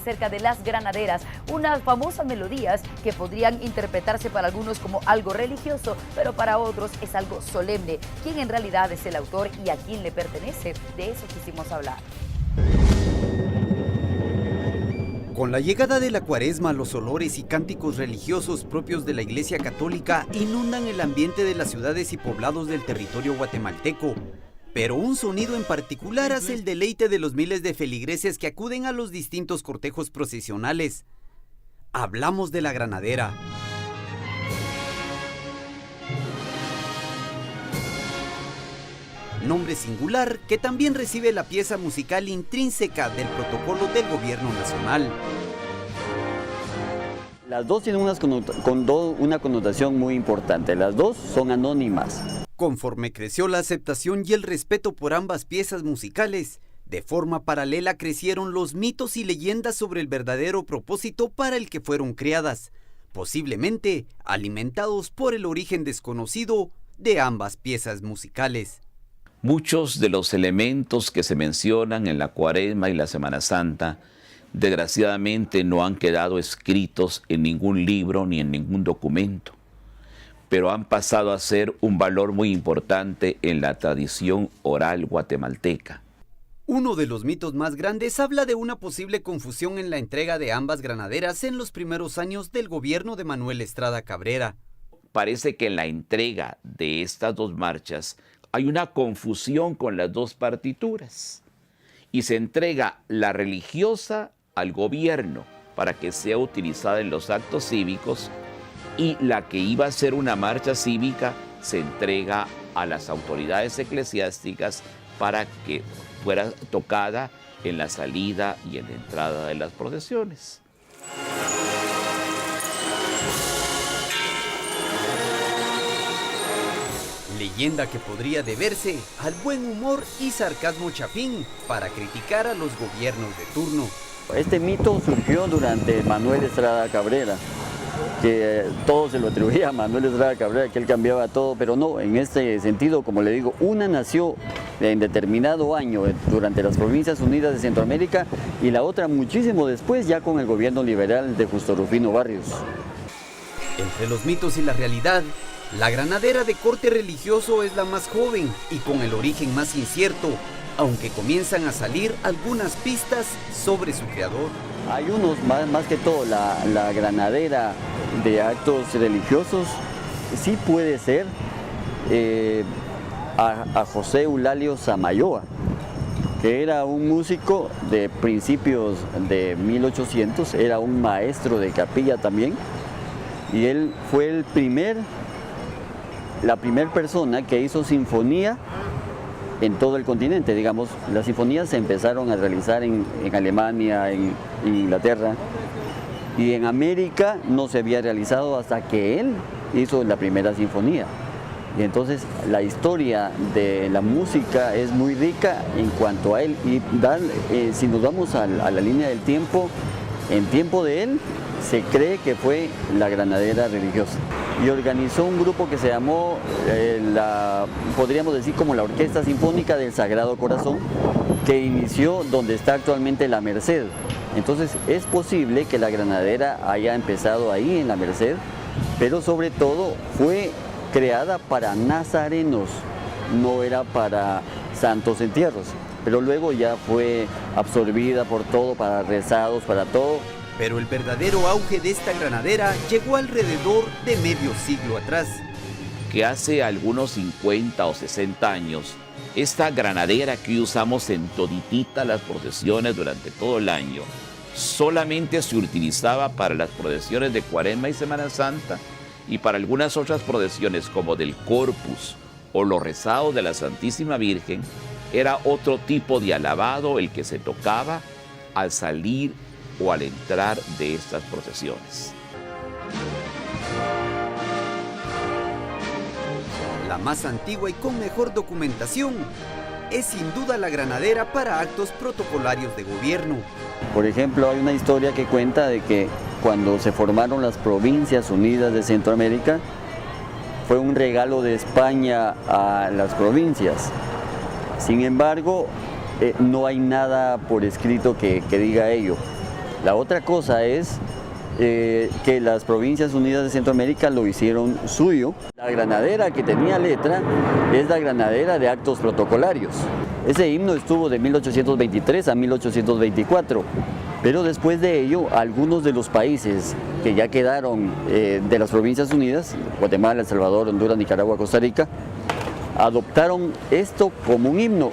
acerca de las granaderas, unas famosas melodías que podrían interpretarse para algunos como algo religioso, pero para otros es algo solemne. ¿Quién en realidad es el autor y a quién le pertenece? De eso quisimos hablar. Con la llegada de la Cuaresma, los olores y cánticos religiosos propios de la Iglesia Católica inundan el ambiente de las ciudades y poblados del territorio guatemalteco. Pero un sonido en particular hace el deleite de los miles de feligreses que acuden a los distintos cortejos procesionales. Hablamos de la granadera. Nombre singular que también recibe la pieza musical intrínseca del protocolo del gobierno nacional. Las dos tienen una connotación muy importante, las dos son anónimas. Conforme creció la aceptación y el respeto por ambas piezas musicales, de forma paralela crecieron los mitos y leyendas sobre el verdadero propósito para el que fueron creadas, posiblemente alimentados por el origen desconocido de ambas piezas musicales. Muchos de los elementos que se mencionan en la Cuaresma y la Semana Santa, desgraciadamente no han quedado escritos en ningún libro ni en ningún documento, pero han pasado a ser un valor muy importante en la tradición oral guatemalteca. Uno de los mitos más grandes habla de una posible confusión en la entrega de ambas granaderas en los primeros años del gobierno de Manuel Estrada Cabrera. Parece que en la entrega de estas dos marchas hay una confusión con las dos partituras y se entrega la religiosa al gobierno para que sea utilizada en los actos cívicos y la que iba a ser una marcha cívica se entrega a las autoridades eclesiásticas para que fuera tocada en la salida y en la entrada de las procesiones. Leyenda que podría deberse al buen humor y sarcasmo chapín para criticar a los gobiernos de turno. Este mito surgió durante Manuel Estrada Cabrera, que todo se lo atribuía a Manuel Estrada Cabrera, que él cambiaba todo, pero no, en este sentido, como le digo, una nació en determinado año durante las Provincias Unidas de Centroamérica y la otra muchísimo después ya con el gobierno liberal de Justo Rufino Barrios. Entre los mitos y la realidad, la granadera de corte religioso es la más joven y con el origen más incierto, aunque comienzan a salir algunas pistas sobre su creador. Hay unos, más que todo, la granadera de actos religiosos, sí puede ser a José Eulalio Samayoa, que era un músico de principios de 1800, era un maestro de capilla también, y él fue la primera persona que hizo sinfonía en todo el continente. Digamos, las sinfonías se empezaron a realizar en Alemania, en Inglaterra, y en América no se había realizado hasta que él hizo la primera sinfonía. Y entonces la historia de la música es muy rica en cuanto a él, y si nos vamos a la línea del tiempo, en tiempo de él se cree que fue la granadera religiosa. Y organizó un grupo que se llamó, podríamos decir como la Orquesta Sinfónica del Sagrado Corazón, que inició donde está actualmente la Merced. Entonces es posible que la granadera haya empezado ahí en la Merced, pero sobre todo fue creada para nazarenos, no era para santos entierros, pero luego ya fue absorbida por todo, para rezados, para todo. Pero el verdadero auge de esta granadera llegó alrededor de medio siglo atrás. Que hace algunos 50 o 60 años, esta granadera que hoy usamos en toditita las procesiones durante todo el año, solamente se utilizaba para las procesiones de Cuaresma y Semana Santa y para algunas otras procesiones como del Corpus o los rezados de la Santísima Virgen. Era otro tipo de alabado el que se tocaba al salir o al entrar de estas procesiones. La más antigua y con mejor documentación es sin duda la granadera para actos protocolarios de gobierno. Por ejemplo, hay una historia que cuenta de que cuando se formaron las Provincias Unidas de Centroamérica, fue un regalo de España a las provincias. Sin embargo, no hay nada por escrito que diga ello. La otra cosa es que las Provincias Unidas de Centroamérica lo hicieron suyo. La granadera que tenía letra es la granadera de actos protocolarios. Ese himno estuvo de 1823 a 1824, pero después de ello, algunos de los países que ya quedaron de las Provincias Unidas, Guatemala, El Salvador, Honduras, Nicaragua, Costa Rica, adoptaron esto como un himno,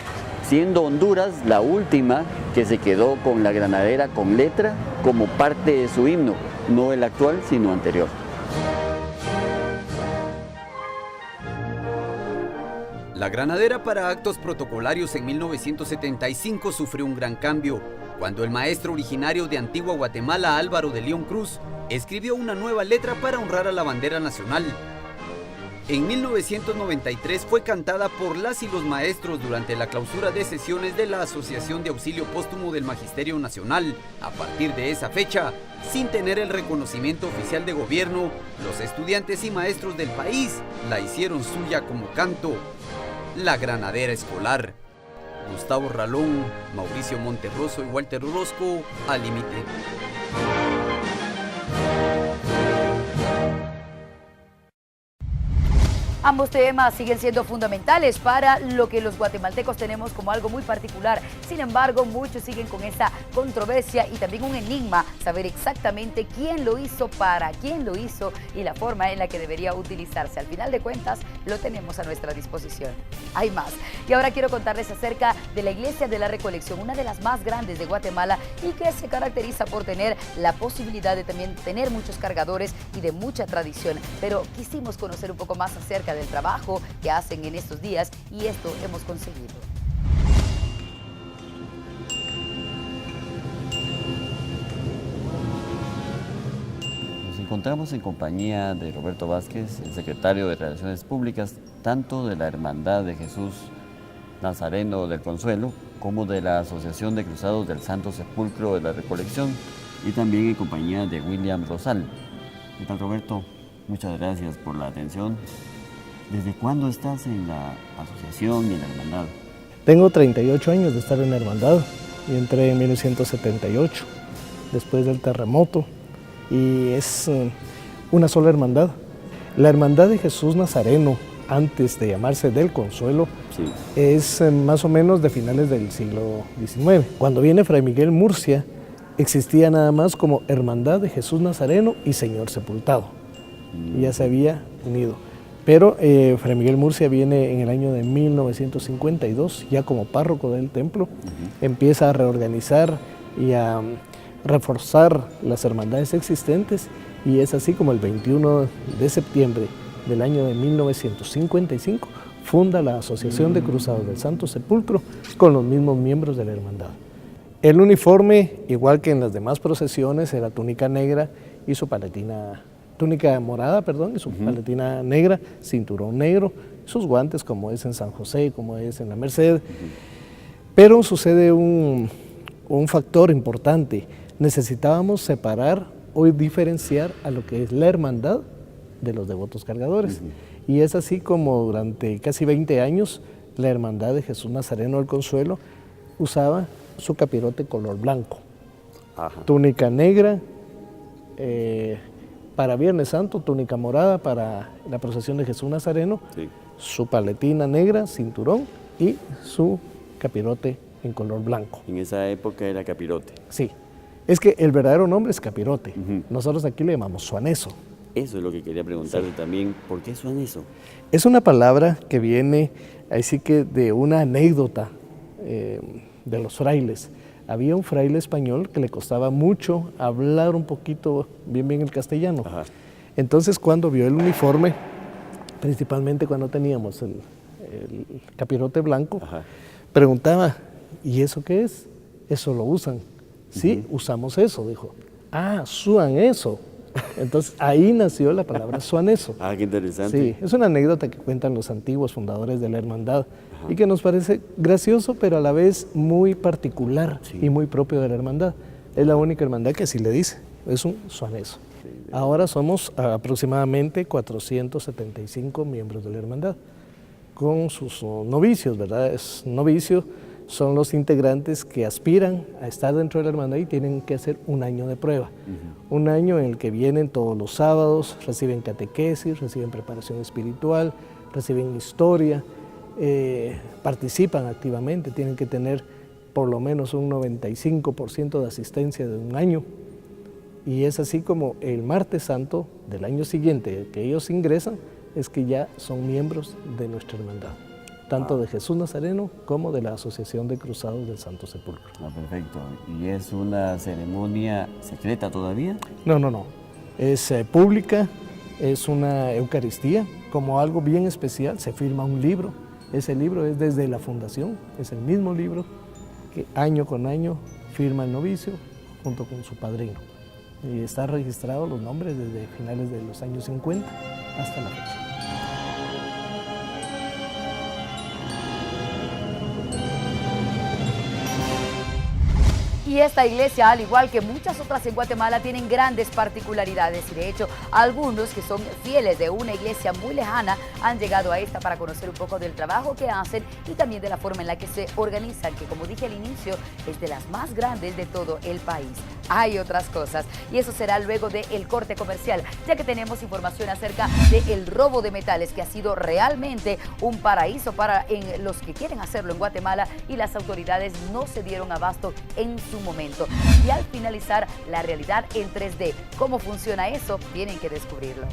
siendo Honduras la última que se quedó con la granadera con letra como parte de su himno, no el actual, sino anterior. La granadera para actos protocolarios en 1975 sufrió un gran cambio, cuando el maestro originario de Antigua Guatemala, Álvaro de León Cruz, escribió una nueva letra para honrar a la bandera nacional. En 1993 fue cantada por las y los maestros durante la clausura de sesiones de la Asociación de Auxilio Póstumo del Magisterio Nacional. A partir de esa fecha, sin tener el reconocimiento oficial de gobierno, los estudiantes y maestros del país la hicieron suya como canto. La granadera escolar. Gustavo Ralón, Mauricio Monterroso y Walter Orozco, Al Límite. Ambos temas siguen siendo fundamentales para lo que los guatemaltecos tenemos como algo muy particular. Sin embargo, muchos siguen con esa controversia y también un enigma, saber exactamente quién lo hizo, para quién lo hizo y la forma en la que debería utilizarse. Al final de cuentas, lo tenemos a nuestra disposición. Hay más. Y ahora quiero contarles acerca de la Iglesia de la Recolección, una de las más grandes de Guatemala y que se caracteriza por tener la posibilidad de también tener muchos cargadores y de mucha tradición. Pero quisimos conocer un poco más acerca del trabajo que hacen en estos días y esto hemos conseguido. Nos encontramos en compañía de Roberto Vázquez, el secretario de Relaciones Públicas, tanto de la Hermandad de Jesús Nazareno del Consuelo como de la Asociación de Cruzados del Santo Sepulcro de la Recolección y también en compañía de William Rosal. ¿Qué tal, Roberto? Muchas gracias por la atención. ¿Desde cuándo estás en la asociación y en la hermandad? Tengo 38 años de estar en la hermandad y entré en 1978, después del terremoto, y es una sola hermandad. La Hermandad de Jesús Nazareno, antes de llamarse del Consuelo, Sí. es más o menos de finales del siglo XIX. Cuando viene Fray Miguel Murcia, existía nada más como Hermandad de Jesús Nazareno y Señor Sepultado, y ya se había unido. Pero Fray Miguel Murcia viene en el año de 1952, ya como párroco del templo, empieza a reorganizar y a reforzar las hermandades existentes, y es así como el 21 de septiembre del año de 1955 funda la Asociación de Cruzados del Santo Sepulcro con los mismos miembros de la hermandad. El uniforme, igual que en las demás procesiones, era túnica negra y su paletina túnica morada, y su paletina negra, cinturón negro, sus guantes como es en San José, como es en la Merced. Pero sucede un factor importante. Necesitábamos separar o diferenciar a lo que es la hermandad de los devotos cargadores. Y es así como durante casi 20 años la Hermandad de Jesús Nazareno del Consuelo usaba su capirote color blanco, túnica negra, para Viernes Santo, túnica morada para la procesión de Jesús Nazareno, su paletina negra, cinturón y su capirote en color blanco. En esa época era capirote. Sí, es que el verdadero nombre es capirote. Nosotros aquí le llamamos suaneso. Eso es lo que quería preguntarte también. ¿Por qué suaneso? Es una palabra que viene, así que de una anécdota de los frailes. Había un fraile español que le costaba mucho hablar un poquito bien el castellano. Entonces, cuando vio el uniforme, principalmente cuando teníamos el capirote blanco, preguntaba, ¿y eso qué es? Eso lo usan. Sí, usamos eso, dijo. Ah, suan eso. Entonces, ahí nació la palabra suaneso. Ah, qué interesante. Sí, es una anécdota que cuentan los antiguos fundadores de la hermandad y que nos parece gracioso, pero a la vez muy particular y muy propio de la hermandad. Es la única hermandad que así le dice, es un suaneso. Ahora somos aproximadamente 475 miembros de la hermandad, con sus novicios, ¿verdad? Es novicio son los integrantes que aspiran a estar dentro de la hermandad y tienen que hacer un año de prueba. Un año en el que vienen todos los sábados, reciben catequesis, reciben preparación espiritual, reciben historia, participan activamente, tienen que tener por lo menos un 95% de asistencia de un año. Y es así como el martes santo del año siguiente que ellos ingresan, es que ya son miembros de nuestra hermandad, tanto de Jesús Nazareno como de la Asociación de Cruzados del Santo Sepulcro. Perfecto. ¿Y es una ceremonia secreta todavía? No. Es pública, es una Eucaristía, como algo bien especial, se firma un libro. Ese libro es desde la fundación, es el mismo libro que año con año firma el novicio junto con su padrino. Y está registrado los nombres desde finales de los años 50 hasta la fecha. Y esta iglesia, al igual que muchas otras en Guatemala, tienen grandes particularidades y de hecho algunos que son fieles de una iglesia muy lejana han llegado a esta para conocer un poco del trabajo que hacen y también de la forma en la que se organizan, que como dije al inicio es de las más grandes de todo el país. Hay otras cosas y eso será luego del corte comercial, ya que tenemos información acerca del robo de metales, que ha sido realmente un paraíso para los que quieren hacerlo en Guatemala y las autoridades no se dieron abasto en su momento. Y al finalizar, la realidad en 3D. ¿Cómo funciona eso? Tienen que descubrirlo.